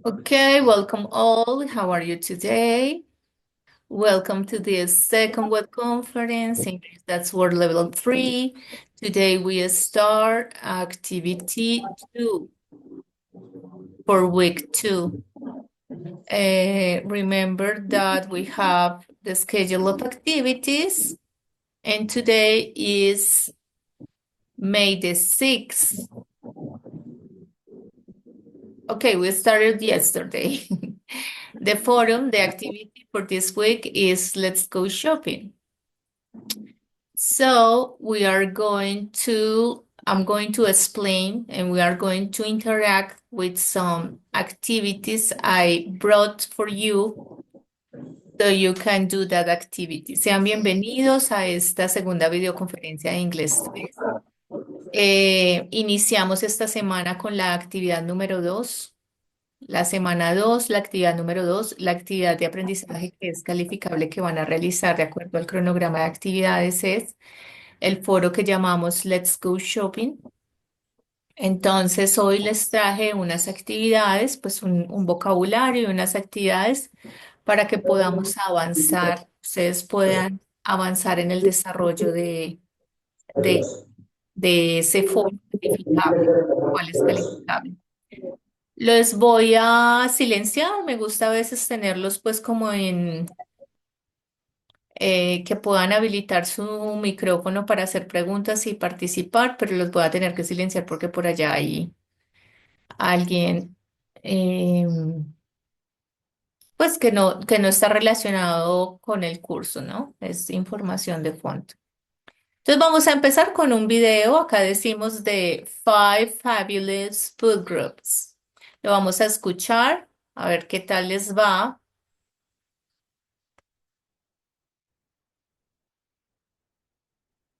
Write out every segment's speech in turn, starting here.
Okay, welcome all. How are you today? Welcome to this second web conference, English That's Word Level 3. Today we start activity 2 for week 2. Remember that we have the schedule of activities, and today is May the 6th. Okay, we started yesterday. The forum, the activity for this week is Let's Go Shopping. So I'm going to explain and we are going to interact with some activities I brought for you so you can do that activity. Sean bienvenidos a esta segunda videoconferencia de Inglés 3. Iniciamos esta semana con la actividad número 2. La semana 2, la actividad número 2, la actividad de aprendizaje que es calificable que van a realizar de acuerdo al cronograma de actividades es el foro que llamamos Let's Go Shopping. Entonces, hoy les traje unas actividades, pues un vocabulario y unas actividades para que podamos avanzar, ustedes puedan avanzar en el desarrollo de, de ese foro calificable. ¿Cuál es calificable? Los voy a silenciar, me gusta a veces tenerlos pues como en que puedan habilitar su micrófono para hacer preguntas y participar, pero los voy a tener que silenciar porque por allá hay alguien eh, pues que no está relacionado con el curso, ¿no? Es información de fondo. Entonces vamos a empezar con un video. Acá decimos de Five Fabulous Food Groups. Lo vamos a escuchar, a ver qué tal les va.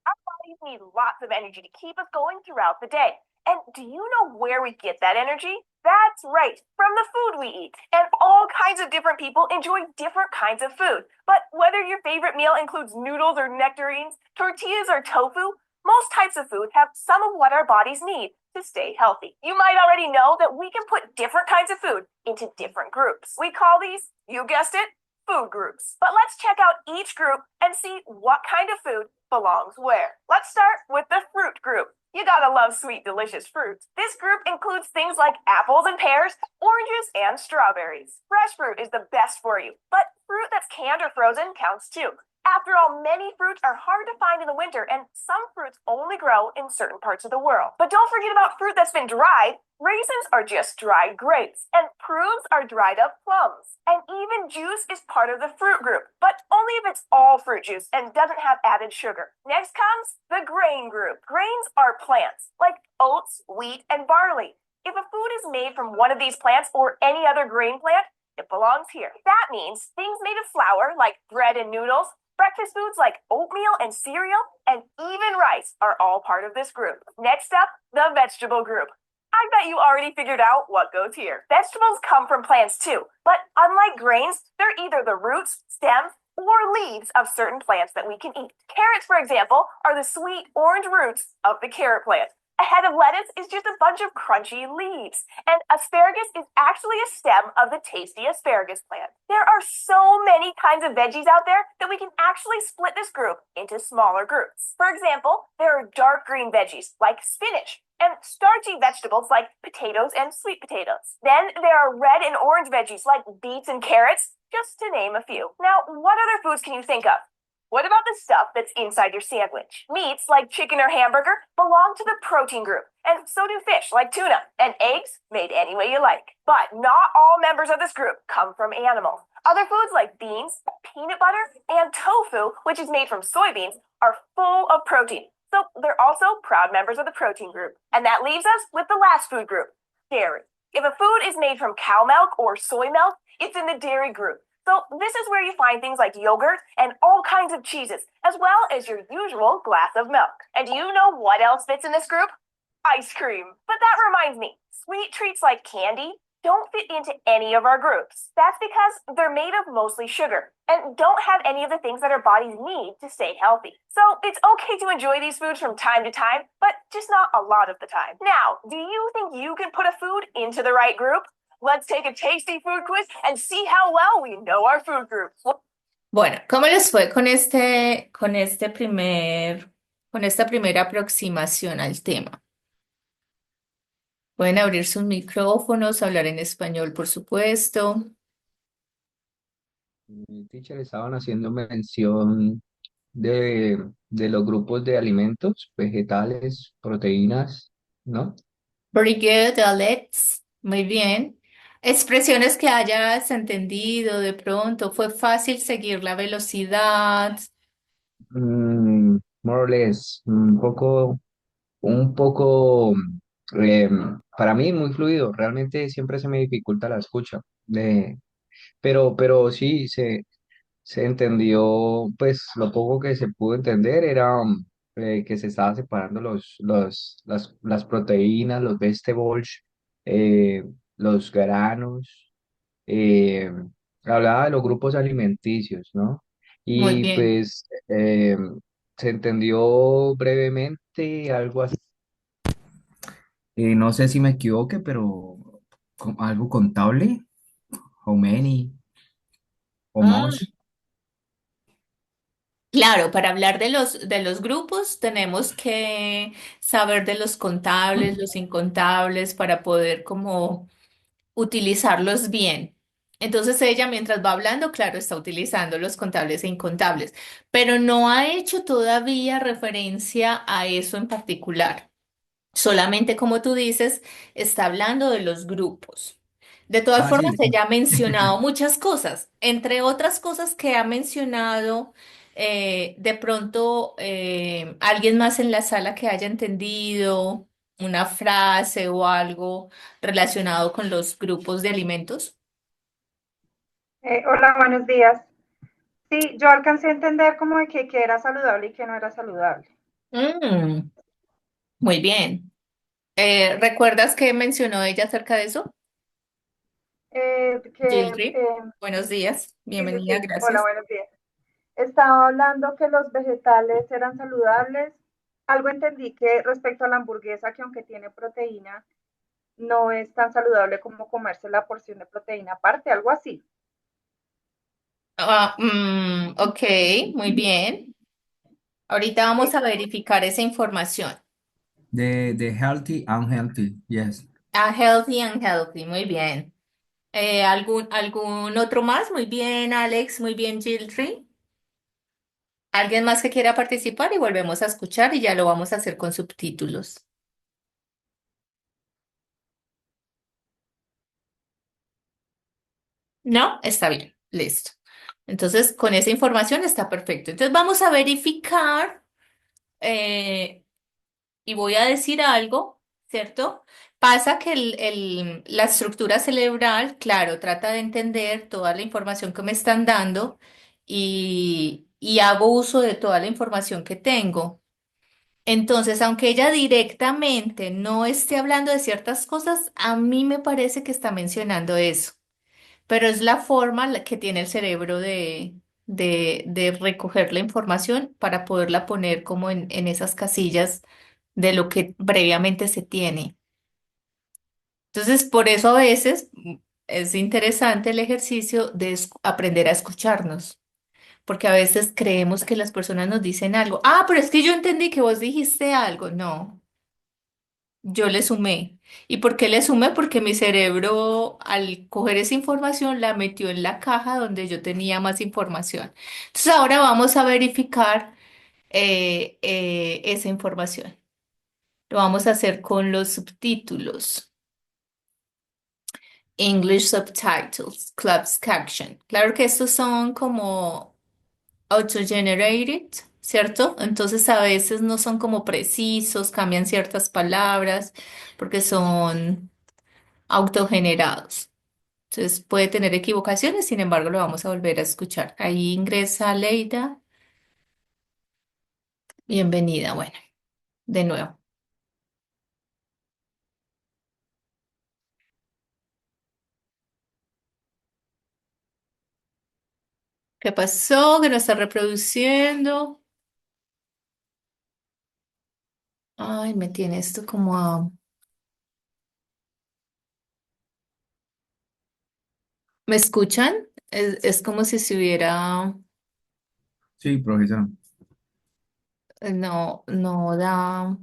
Bodies need lots of energy to keep us going throughout the day. And do you know where we get that energy? That's right, from the food we eat. And all kinds of different people enjoy different kinds of food. But whether your favorite meal includes noodles or nectarines, tortillas or tofu, most types of food have some of what our bodies need to stay healthy. You might already know that we can put different kinds of food into different groups. We call these, you guessed it, food groups. But let's check out each group and see what kind of food belongs where. Let's start with the fruit group. You gotta love sweet, delicious fruits. This group includes things like apples and pears, oranges, and strawberries. Fresh fruit is the best for you, but fruit that's canned or frozen counts too. After all, many fruits are hard to find in the winter, and some fruits only grow in certain parts of the world. But don't forget about fruit that's been dried. Raisins are just dried grapes, and prunes are dried up plums. And even juice is part of the fruit group, but only if it's all fruit juice and doesn't have added sugar. Next comes the grain group. Grains are plants, like oats, wheat, and barley. If a food is made from one of these plants or any other grain plant, it belongs here. That means things made of flour, like bread and noodles, breakfast foods like oatmeal and cereal, and even rice are all part of this group. Next up, the vegetable group. I bet you already figured out what goes here. Vegetables come from plants too, but unlike grains, they're either the roots, stems, or leaves of certain plants that we can eat. Carrots, for example, are the sweet orange roots of the carrot plant. A head of lettuce is just a bunch of crunchy leaves, and asparagus is actually a stem of the tasty asparagus plant. There are so many kinds of veggies out there that we can actually split this group into smaller groups. For example, there are dark green veggies like spinach, and starchy vegetables like potatoes and sweet potatoes. Then there are red and orange veggies like beets and carrots, just to name a few. Now, what other foods can you think of? What about the stuff that's inside your sandwich? Meats like chicken or hamburger belong to the protein group, and so do fish like tuna, and eggs made any way you like. But not all members of this group come from animals. Other foods like beans, peanut butter, and tofu, which is made from soybeans, are full of protein. So they're also proud members of the protein group. And that leaves us with the last food group, dairy. If a food is made from cow milk or soy milk, it's in the dairy group. So this is where you find things like yogurt and all kinds of cheeses, as well as your usual glass of milk. And do you know what else fits in this group? Ice cream. But that reminds me, sweet treats like candy don't fit into any of our groups. That's because they're made of mostly sugar and don't have any of the things that our bodies need to stay healthy. So it's okay to enjoy these foods from time to time, but just not a lot of the time. Now, do you think you can put a food into the right group? Let's take a tasty food quiz and see how well we know our food groups. Bueno, ¿cómo les fue con esta primera aproximación al tema? Pueden abrir sus micrófonos, hablar en español, por supuesto. Teacher, estaban haciendo mención de los grupos de alimentos, vegetales, proteínas, ¿no? Very good, Alex. Muy bien. Expresiones que hayas entendido de pronto. ¿Fue fácil seguir la velocidad? More or less, un poco, para mí muy fluido. Realmente siempre se me dificulta la escucha, pero sí, se entendió, pues lo poco que se pudo entender era que se estaba separando las proteínas, los vegetables, eh, los granos, eh, hablaba de los grupos alimenticios, ¿no? Muy Y bien. pues se entendió brevemente algo así. No sé si me equivoque, pero algo contable, how many, how much. Claro, para hablar de los grupos tenemos que saber de los contables, los incontables, para poder como utilizarlos bien. Entonces ella, mientras va hablando, claro, está utilizando los contables e incontables, pero no ha hecho todavía referencia a eso en particular. Solamente, como tú dices, está hablando de los grupos. De todas Ah, sí, formas, ella ha mencionado muchas cosas, entre otras cosas que ha mencionado, de pronto alguien más en la sala que haya entendido una frase o algo relacionado con los grupos de alimentos. Hola, buenos días. Sí, yo alcancé a entender como de que era saludable y que no era saludable. Mm, muy bien. ¿Recuerdas qué mencionó ella acerca de eso? Que, Gildry, buenos días, sí, sí, bienvenida, sí. Hola, gracias. buenos días. Estaba hablando que los vegetales eran saludables. Algo entendí que respecto a la hamburguesa, que aunque tiene proteína, no es tan saludable como comerse la porción de proteína aparte, algo así. Ok, muy bien. Ahorita Sí. vamos a verificar esa información. The healthy, unhealthy, yes. Ah, healthy and healthy, muy bien. ¿Algún otro más? Muy bien, Alex, muy bien, Gildry. ¿Alguien más que quiera participar? Y volvemos a escuchar y ya lo vamos a hacer con subtítulos. ¿No? Está bien, listo. Entonces, con esa información está perfecto. Entonces, vamos a verificar. eh, y voy a decir algo, ¿cierto? Pasa que la estructura cerebral, claro, trata de entender toda la información que me están dando y hago uso de toda la información que tengo. Entonces, aunque ella directamente no esté hablando de ciertas cosas, a mí me parece que está mencionando eso, pero es la forma que tiene el cerebro de recoger la información para poderla poner como en esas casillas de lo que previamente se tiene. Entonces, por eso a veces es interesante el ejercicio de aprender a escucharnos, porque a veces creemos que las personas nos dicen algo. Ah, pero es que yo entendí que vos dijiste algo. No, yo le sumé. ¿Y por qué le sumé? Porque mi cerebro, al coger esa información, la metió en la caja donde yo tenía más información. Entonces, ahora vamos a verificar esa información. Lo vamos a hacer con los subtítulos. English subtitles, Club's caption. Claro que estos son como auto-generated, ¿cierto? Entonces a veces no son como precisos, cambian ciertas palabras porque son autogenerados. Entonces puede tener equivocaciones, sin embargo lo vamos a volver a escuchar. Ahí ingresa Leida. Bienvenida. Bueno, de nuevo. ¿Qué pasó? Que no está reproduciendo. Ay, me tiene esto como a... ¿Me escuchan? Es como si se hubiera... Sí, profesor. No, no da...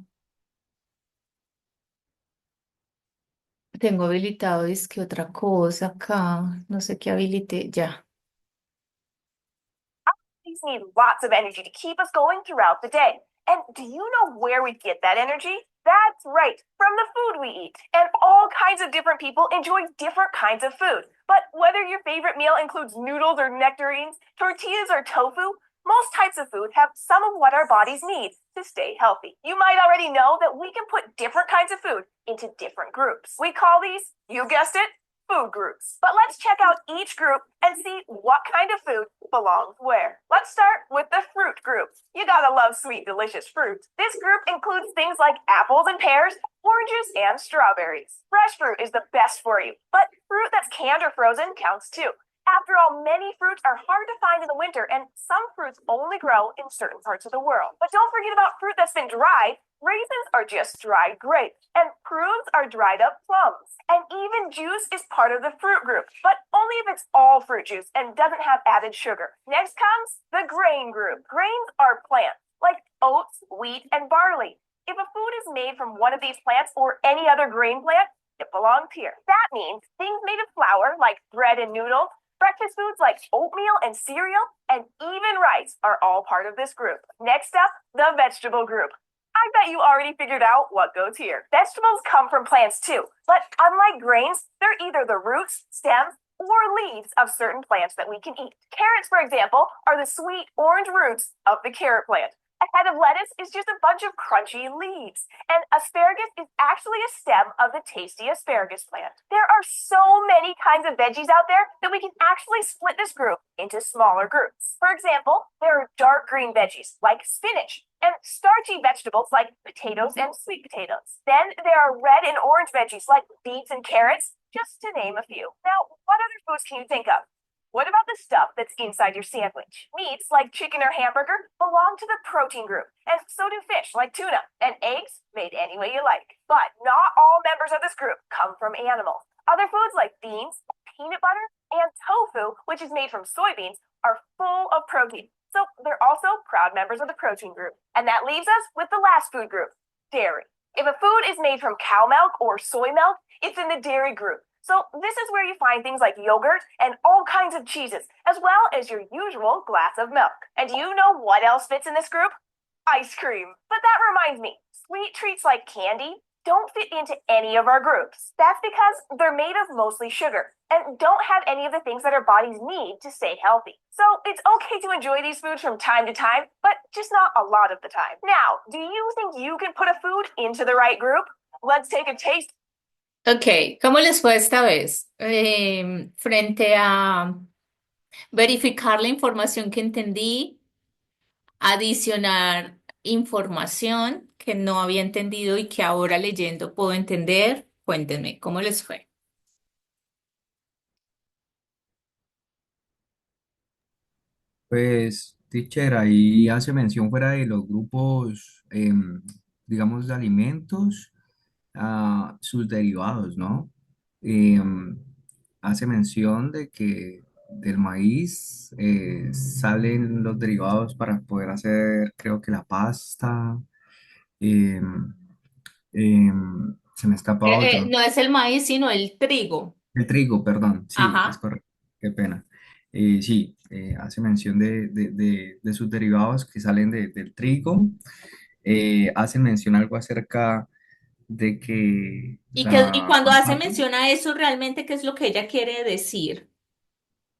Tengo habilitado, es que otra cosa acá. No sé qué habilité. Ya. These need lots of energy to keep us going throughout the day. And do you know where we get that energy? That's right, from the food we eat. And all kinds of different people enjoy different kinds of food. But whether your favorite meal includes noodles or nectarines, tortillas or tofu, most types of food have some of what our bodies need to stay healthy. You might already know that we can put different kinds of food into different groups. We call these, you guessed it, food groups. But let's check out each group and see what kind of food belongs where. Let's start with the fruit group. You gotta love sweet, delicious fruit. This group includes things like apples and pears, oranges, and strawberries. Fresh fruit is the best for you, but fruit that's canned or frozen counts too. After all, many fruits are hard to find in the winter, and some fruits only grow in certain parts of the world. But don't forget about fruit that's been dried. Raisins are just dried grapes, and prunes are dried up plums. And even juice is part of the fruit group, but only if it's all fruit juice and doesn't have added sugar. Next comes the grain group. Grains are plants, like oats, wheat, and barley. If a food is made from one of these plants or any other grain plant, it belongs here. That means things made of flour, like bread and noodles, breakfast foods like oatmeal and cereal, and even rice are all part of this group. Next up, the vegetable group. I bet you already figured out what goes here. Vegetables come from plants too, but unlike grains, they're either the roots, stems, or leaves of certain plants that we can eat. Carrots, for example, are the sweet orange roots of the carrot plant. A head of lettuce is just a bunch of crunchy leaves, and asparagus is actually a stem of the tasty asparagus plant. There are so many kinds of veggies out there that we can actually split this group into smaller groups. For example, there are dark green veggies like spinach, and starchy vegetables like potatoes and sweet potatoes. Then there are red and orange veggies like beets and carrots, just to name a few. Now, what other foods can you think of? What about the stuff that's inside your sandwich? Meats like chicken or hamburger belong to the protein group, and so do fish like tuna, and eggs made any way you like. But not all members of this group come from animals. Other foods like beans, peanut butter, and tofu, which is made from soybeans, are full of protein. So they're also proud members of the protein group. And that leaves us with the last food group, dairy. If a food is made from cow milk or soy milk, it's in the dairy group. So this is where you find things like yogurt and all kinds of cheeses, as well as your usual glass of milk. And do you know what else fits in this group? Ice cream. But that reminds me, sweet treats like candy don't fit into any of our groups. That's because they're made of mostly sugar and don't have any of the things that our bodies need to stay healthy. So it's okay to enjoy these foods from time to time, but just not a lot of the time. Now, do you think you can put a food into the right group? Let's take a taste. Ok, ¿cómo les fue esta vez? Frente a verificar la información que entendí, adicionar información que no había entendido y que ahora leyendo puedo entender. Cuéntenme, ¿cómo les fue? Pues, teacher, ahí hace mención fuera de los grupos, digamos, de alimentos, a sus derivados, ¿no? Em, Hace mención de que del maíz salen los derivados para poder hacer, creo que la pasta. em, Se me escapa otro. No es el maíz, sino el trigo. El trigo, perdón, sí, es Ajá. correcto, qué pena. Sí, hace mención de sus derivados que salen del trigo. Hace mención algo acerca de que Y la cuando hace patata, mención a eso, realmente, ¿qué es lo que ella quiere decir?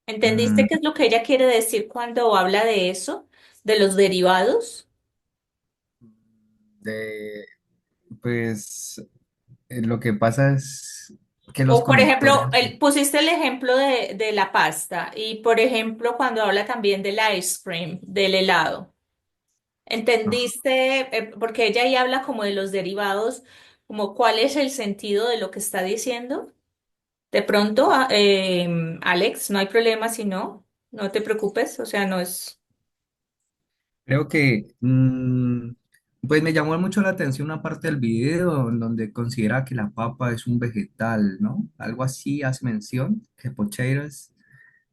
¿Entendiste mm, qué es lo que ella quiere decir cuando habla de eso, de los derivados? de, pues lo que pasa es que los O, por ejemplo, conectores, pusiste el ejemplo de la pasta y, por ejemplo, cuando habla también del ice cream, del helado. ah, ¿Entendiste? Porque ella ahí habla como de los derivados, como cuál es el sentido de lo que está diciendo. De pronto, Alex, no hay problema si no, no te preocupes, o sea, no es... creo que pues me llamó mucho la atención una parte del video en donde considera que la papa es un vegetal, ¿no? Algo así hace mención, que potatoes.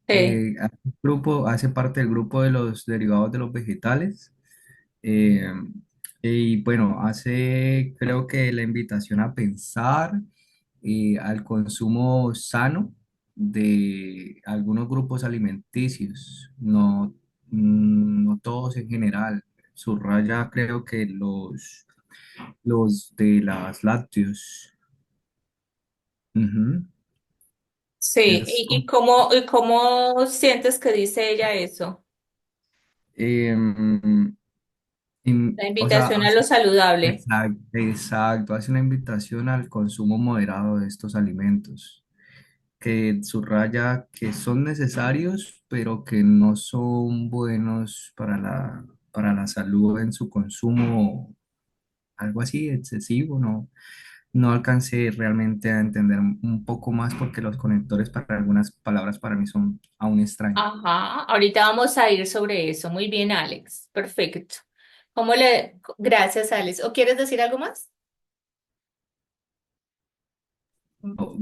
Sí. Hace parte del grupo de los derivados de los vegetales. eh, y bueno, hace creo que la invitación a pensar al consumo sano de algunos grupos alimenticios, no, no todos en general. Subraya creo que los de las lácteos. Ujú. Sí, Es y cómo sientes que dice ella eso? em, La o sea, invitación a lo saludable. exacto, exacto, hace una invitación al consumo moderado de estos alimentos, que subraya que son necesarios, pero que no son buenos para la salud en su consumo, algo así excesivo, no, no alcancé realmente a entender un poco más porque los conectores para algunas palabras para mí son aún extraños. Ajá, ahorita vamos a ir sobre eso. Muy bien, Alex. Perfecto. Gracias, Alex. ¿O quieres decir algo más? Oh,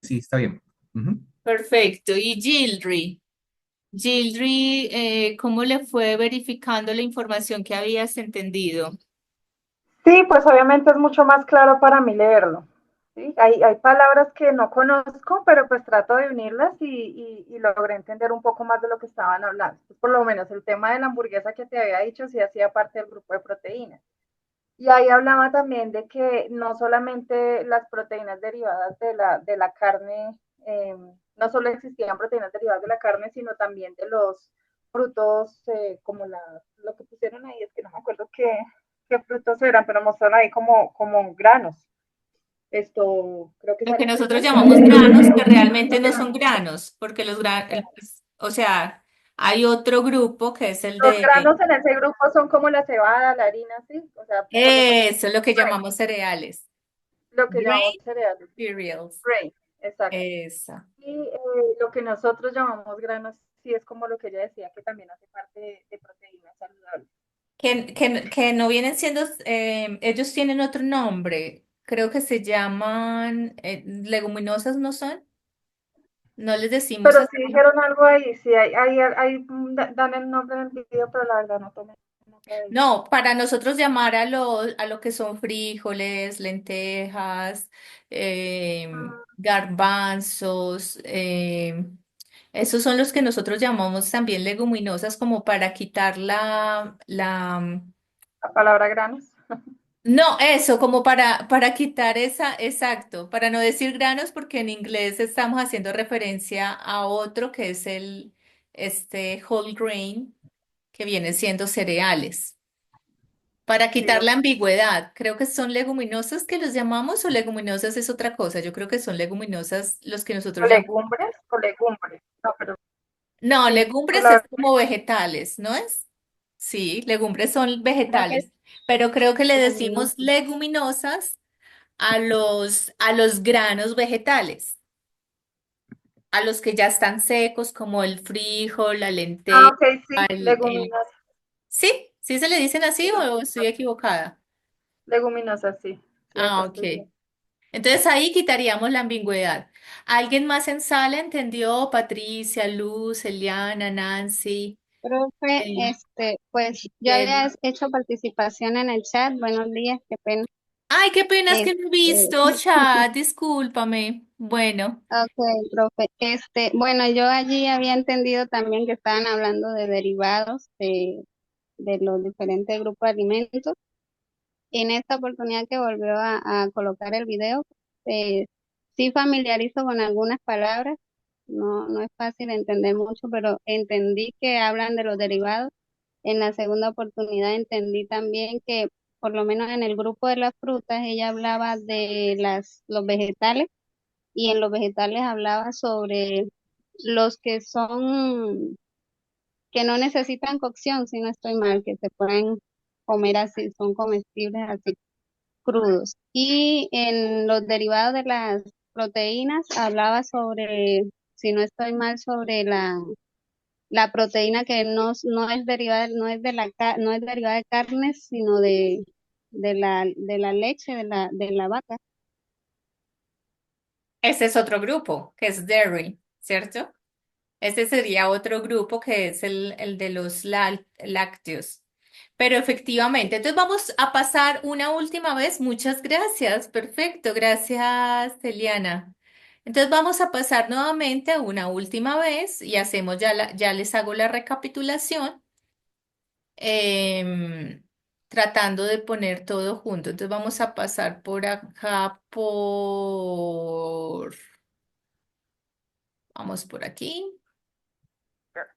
sí, está bien. Ujú. Perfecto. Y Gildry. Gildry, ¿cómo le fue verificando la información que habías entendido? Sí, pues obviamente es mucho más claro para mí leerlo. ¿Sí? Hay palabras que no conozco, pero pues trato de unirlas y logré entender un poco más de lo que estaban hablando. Pues por lo menos el tema de la hamburguesa que te había dicho sí hacía parte del grupo de proteínas. Y ahí hablaba también de que no solamente las proteínas derivadas de la carne, no solo existían proteínas derivadas de la carne, sino también de los frutos, como lo que pusieron ahí, es que no me acuerdo qué frutos eran, pero mostraron ahí como granos. Esto creo que Lo que sale nosotros primero. llamamos granos, que realmente no son granos, porque los granos, o sea, hay otro grupo que es el Los de, granos en ese grupo son como la cebada, la harina, ¿sí? O sea, por lo menos eso es lo que llamamos cereales. lo que llamamos Grain cereales. cereals. Grain, exacto. Esa. Y lo que nosotros llamamos granos, sí es como lo que ella decía, que también hace parte de proteínas saludables. Que no vienen siendo, ellos tienen otro nombre, creo que se llaman leguminosas, ¿no son? No les decimos Pero así. sí dijeron algo ahí, sí, dan el nombre en el video, pero la verdad no tomé nota de ello. No, para nosotros llamar a lo que son frijoles, lentejas, garbanzos, esos son los que nosotros llamamos también leguminosas como para quitar La palabra granos. no, eso, como para quitar esa, exacto, para no decir granos, porque en inglés estamos haciendo referencia a otro que es este whole grain, que viene siendo cereales. Para Sí, quitar la ambigüedad, creo que son leguminosas que los llamamos o leguminosas es otra cosa. Yo creo que son leguminosas los que nosotros llamamos. legumbres o legumbres. No, pero No, sí, pues legumbres la es verdad, como vegetales, ¿no es? Sí, legumbres son creo que vegetales, pero creo que le decimos leguminosas. leguminosas a los granos vegetales, a los que ya están secos, como el frijol, la lenteja, Ok, sí, el... leguminosas. ¿Sí? ¿Sí se le dicen así Sí, o estoy equivocada? leguminosas, sí. Sí, acá Ah, estoy ok. bien. Entonces ahí quitaríamos la ambigüedad. ¿Alguien más en sala entendió? Patricia, Luz, Eliana, Nancy, Profe, eh, pues yo había Kelly. hecho participación en el chat. Buenos días, qué pena. Ay, qué pena es que no he Este, visto, chat, discúlpame. Bueno, ok, profe. Bueno, yo allí había entendido también que estaban hablando de derivados de los diferentes grupos de alimentos. En esta oportunidad que volvió a colocar el video, eh, sí familiarizo con algunas palabras. No, no es fácil entender mucho, pero entendí que hablan de los derivados. En la segunda oportunidad entendí también que, por lo menos en el grupo de las frutas, ella hablaba de los vegetales y en los vegetales hablaba sobre los que son, que no necesitan cocción, si no estoy mal, que se pueden comer así, son comestibles así crudos. Y en los derivados de las proteínas hablaba sobre, si no estoy mal, sobre la proteína que no es derivada, no es derivada de carnes, sino de la leche de la vaca. ese es otro grupo, que es dairy, ¿cierto? Ese sería otro grupo que es el de los lácteos. Pero efectivamente, entonces vamos a pasar una última vez. Muchas gracias. Perfecto. Gracias, Eliana. Entonces vamos a pasar nuevamente a una última vez y hacemos ya les hago la recapitulación, em, tratando de poner todo junto. Entonces vamos a pasar por acá vamos por aquí.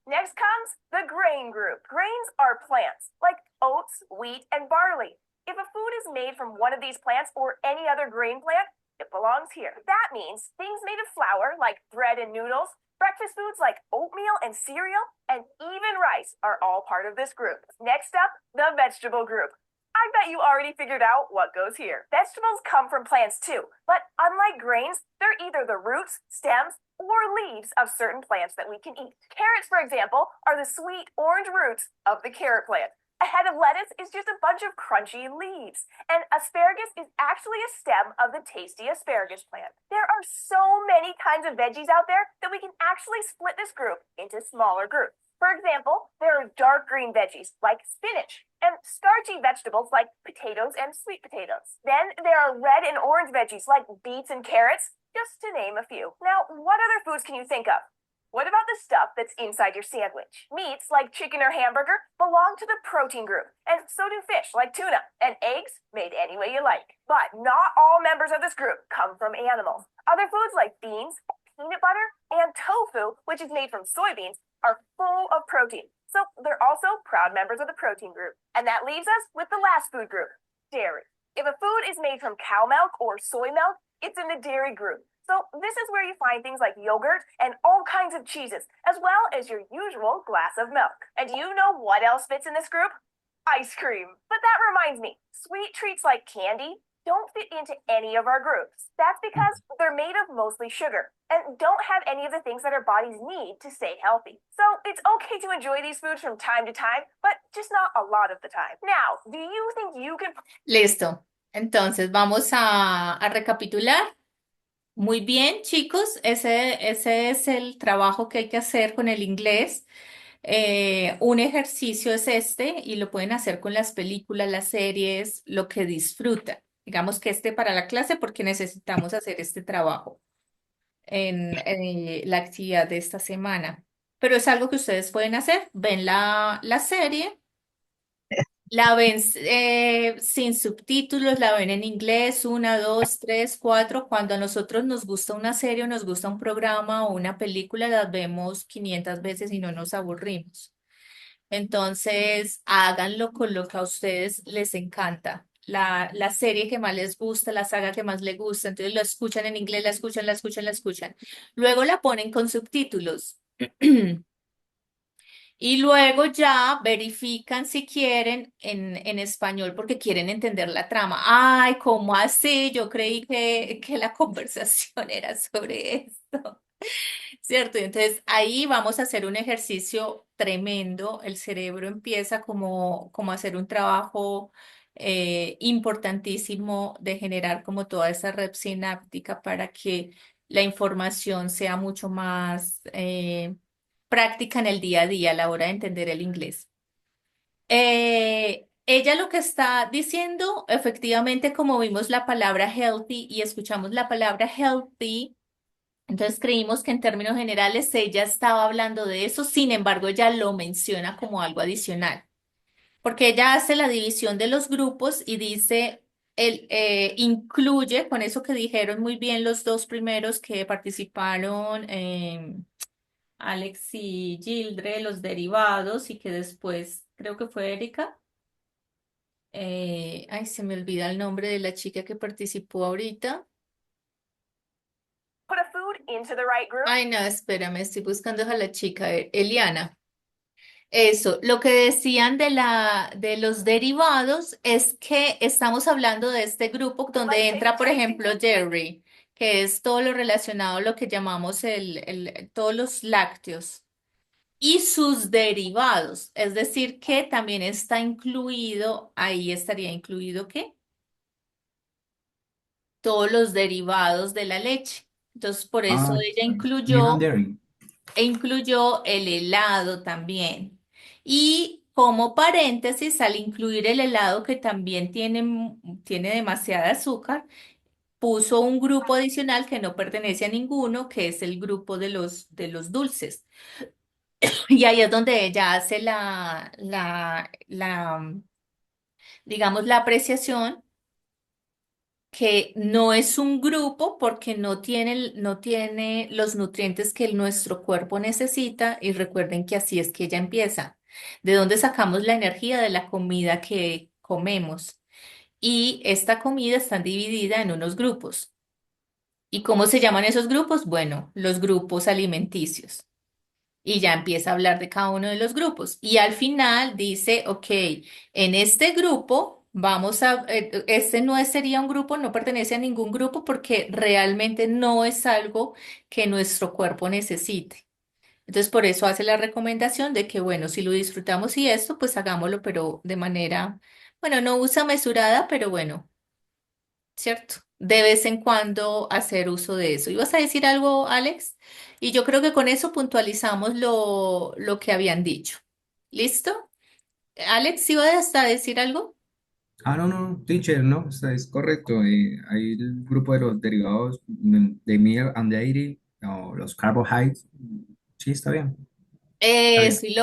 Next comes the grain group. Grains are plants, like oats, wheat, and barley. If a food is made from one of these plants or any other grain plant, it belongs here. That means things made of flour, like bread and noodles, breakfast foods like oatmeal and cereal, and even rice are all part of this group. Next up, the vegetable group. I bet you already figured out what goes here. Vegetables come from plants too, but unlike grains, they're either the roots, stems, or leaves of certain plants that we can eat. Carrots, for example, are the sweet orange roots of the carrot plant. A head of lettuce is just a bunch of crunchy leaves, and asparagus is actually a stem of the tasty asparagus plant. There are so many kinds of veggies out there that we can actually split this group into smaller groups. For example, there are dark green veggies like spinach and starchy vegetables like potatoes and sweet potatoes. Then there are red and orange veggies like beets and carrots, just to name a few. Now, what other foods can you think of? What about the stuff that's inside your sandwich? Meats like chicken or hamburger belong to the protein group, and so do fish like tuna, and eggs made any way you like. But not all members of this group come from animals. Other foods like beans, peanut butter, and tofu, which is made from soybeans, are full of protein. So they're also proud members of the protein group. And that leaves us with the last food group, dairy. If a food is made from cow milk or soy milk, it's in the dairy group. So this is where you find things like yogurt and all kinds of cheeses, as well as your usual glass of milk. And do you know what else fits in this group? Ice cream. But that reminds me, sweet treats like candy don't fit into any of our groups. That's because they're made of mostly sugar and don't have any of the things that our bodies need to stay healthy. So it's okay to enjoy these foods from time to time, but just not a lot of the time. Now, do you think you can... Listo. Entonces vamos a recapitular. Muy bien, chicos, ese es el trabajo que hay que hacer con el inglés. Un ejercicio es este y lo pueden hacer con las películas, las series, lo que disfrutan. Digamos que este para la clase porque necesitamos hacer este trabajo en la actividad de esta semana. Pero es algo que ustedes pueden hacer. Ven la serie. La ven sin subtítulos, la ven en inglés, una, dos, tres, cuatro. Cuando a nosotros nos gusta una serie o nos gusta un programa o una película, las vemos 500 veces y no nos aburrimos. Entonces, háganlo con lo que a ustedes les encanta. La serie que más les gusta, la saga que más les gusta. Entonces, lo escuchan en inglés, la escuchan, la escuchan, la escuchan. Luego la ponen con subtítulos. Y luego ya verifican si quieren en español porque quieren entender la trama. Ay, ¿cómo así? Yo creí que la conversación era sobre esto, ¿cierto? Y entonces ahí vamos a hacer un ejercicio tremendo. El cerebro empieza como a hacer un trabajo importantísimo de generar como toda esa red sináptica para que la información sea mucho más práctica en el día a día a la hora de entender el inglés. Ella lo que está diciendo, efectivamente, como vimos la palabra healthy y escuchamos la palabra healthy, entonces creímos que en términos generales ella estaba hablando de eso, sin embargo, ella lo menciona como algo adicional, porque ella hace la división de los grupos y dice, incluye, con eso que dijeron muy bien los dos primeros que participaron, Alex y Gildre, los derivados, y que después creo que fue Erika. Ay, se me olvida el nombre de la chica que participó ahorita. Put a food into the right group? Ay, no, espérame, estoy buscando a la chica, Eliana. Eso, lo que decían de los derivados es que estamos hablando de este grupo donde entra, por ejemplo, Jerry, que es todo lo relacionado a lo que llamamos todos los lácteos y sus derivados. Es decir, que también está incluido, ahí estaría incluido ¿qué? Todos los derivados de la leche. Entonces, por eso Ah, ella meat and incluyó dairy. e incluyó el helado también. Y como paréntesis, al incluir el helado que también tiene demasiada azúcar, puso un grupo adicional que no pertenece a ninguno, que es el grupo de los dulces. Y ahí es donde ella hace digamos, la apreciación que no es un grupo porque no tiene los nutrientes que nuestro cuerpo necesita y recuerden que así es que ella empieza. ¿De dónde sacamos la energía de la comida que comemos? Y esta comida está dividida en unos grupos. ¿Y cómo se llaman esos grupos? Bueno, los grupos alimenticios. Y ya empieza a hablar de cada uno de los grupos. Y al final dice, ok, en este grupo este sería un grupo, no pertenece a ningún grupo porque realmente no es algo que nuestro cuerpo necesite. Entonces, por eso hace la recomendación de que, bueno, si lo disfrutamos y esto, pues hagámoslo, pero de manera, bueno, no usa mesurada, pero bueno, ¿cierto? De vez en cuando hacer uso de eso. ¿Ibas a decir algo, Alex? Y yo creo que con eso puntualizamos lo que habían dicho. ¿Listo? Alex, ¿ibas a decir algo? Ah, no, no, teacher, no, es correcto. Hay el grupo de los derivados de meal and dairy, o los carbohydrates. Sí, está bien, está bien. Y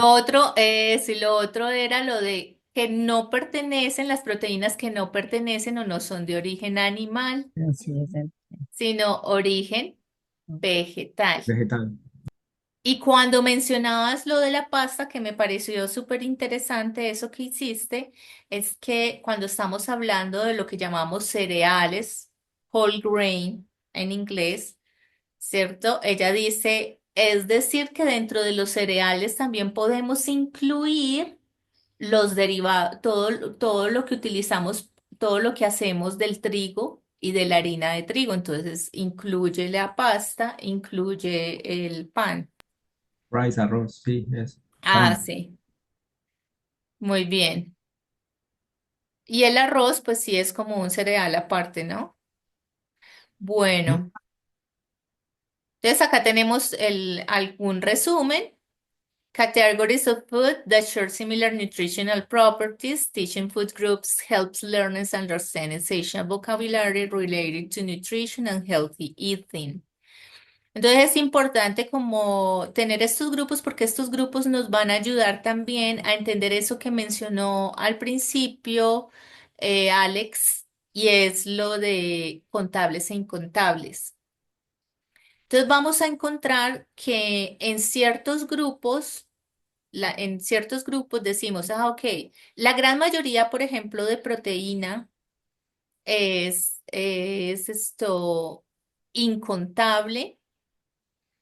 lo otro era lo de que no pertenecen, las proteínas que no pertenecen o no son de origen animal, Así es. sino origen vegetal. Vegetal. Y cuando mencionabas lo de la pasta, que me pareció súper interesante eso que hiciste, es que cuando estamos hablando de lo que llamamos cereales, whole grain en inglés, ¿cierto? Ella dice, es decir, que dentro de los cereales también podemos incluir los derivados, todo lo que utilizamos, todo lo que hacemos del trigo y de la harina de trigo. Entonces, incluye la pasta, incluye el pan. Rice, arroz, sí, es Ah, pan. sí, muy bien. Y el arroz, pues sí es como un cereal aparte, ¿no? Ujú. Bueno, entonces acá tenemos algún resumen. Categories of food that share similar nutritional properties. Teaching food groups helps learners understand essential vocabulary related to nutrition and healthy eating. Entonces es importante como tener estos grupos porque estos grupos nos van a ayudar también a entender eso que mencionó al principio Alex, y es lo de contables e incontables. Entonces vamos a encontrar que en ciertos grupos decimos, ah, ok, la gran mayoría, por ejemplo, de proteína es esto incontable.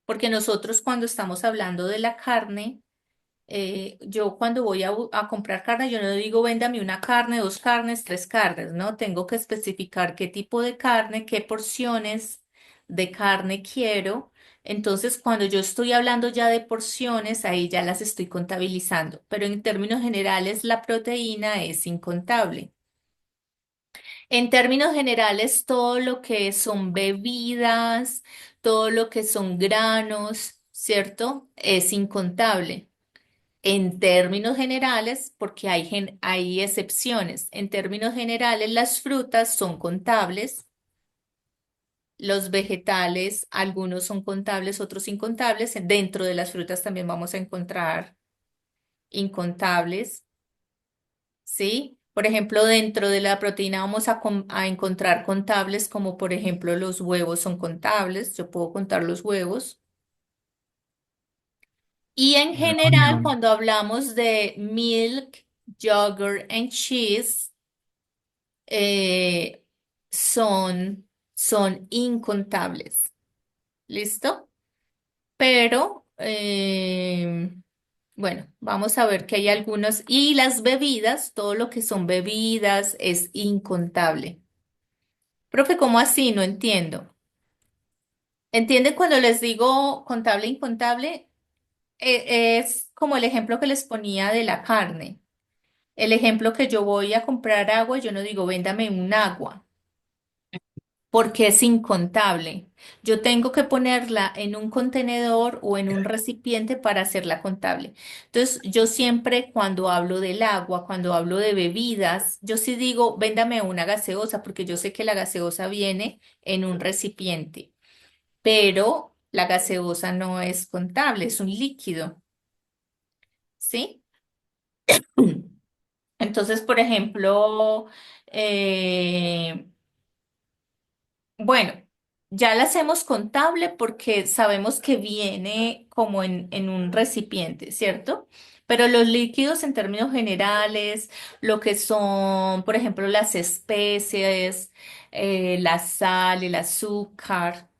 Porque nosotros cuando estamos hablando de la carne, yo cuando voy a comprar carne, yo no digo véndame una carne, dos carnes, tres carnes, ¿no? Tengo que especificar qué tipo de carne, qué porciones de carne quiero. Entonces, cuando yo estoy hablando ya de porciones, ahí ya las estoy contabilizando. Pero en términos generales, la proteína es incontable. En términos generales, todo lo que son bebidas, todo lo que son granos, ¿cierto? Es incontable. En términos generales, porque hay excepciones. En términos generales, las frutas son contables, los vegetales, algunos son contables, otros incontables. Dentro de las frutas también vamos a encontrar incontables. ¿Sí? Por ejemplo, dentro de la proteína vamos a encontrar contables como por ejemplo los huevos son contables, yo puedo contar los huevos. Y en El general, onion. cuando hablamos de milk, yogurt and cheese, eh, son incontables. ¿Listo? Pero, bueno, vamos a ver que hay algunos. Y las bebidas, todo lo que son bebidas es incontable. Profe, ¿cómo así? No entiendo. ¿Entienden cuando les digo contable e incontable? Es como el ejemplo que les ponía de la carne. El ejemplo que yo voy a comprar agua, yo no digo véndame un agua. porque es incontable. Yo tengo que ponerla en un contenedor o en un recipiente para hacerla contable. Entonces, yo siempre cuando hablo del agua, cuando hablo de bebidas, yo sí digo, véndame una gaseosa, porque yo sé que la gaseosa viene en un recipiente, pero la gaseosa no es contable, es un líquido, ¿sí? Entonces, por ejemplo, eh, bueno, ya la hacemos contable porque sabemos que viene como en un recipiente, ¿cierto? Pero los líquidos en términos generales, lo que son, por ejemplo, las especies, la sal, el azúcar,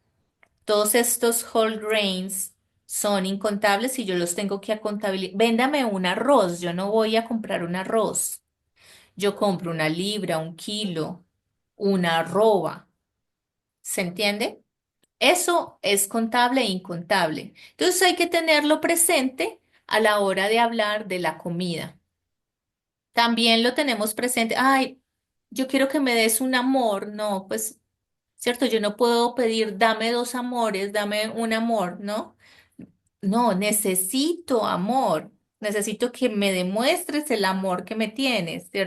todos estos whole grains son incontables y yo los tengo que contabilizar. Véndame un arroz, yo no voy a comprar un arroz. Yo compro una libra, un kilo, una arroba. ¿Se entiende? Eso es contable e incontable. Entonces hay que tenerlo presente a la hora de hablar de la comida. También lo tenemos presente. Ay, yo quiero que me des un amor. No, pues, cierto, yo no puedo pedir, dame dos amores, dame un amor, ¿no? No, necesito amor. Necesito que me demuestres el amor que me tienes, ¿cierto?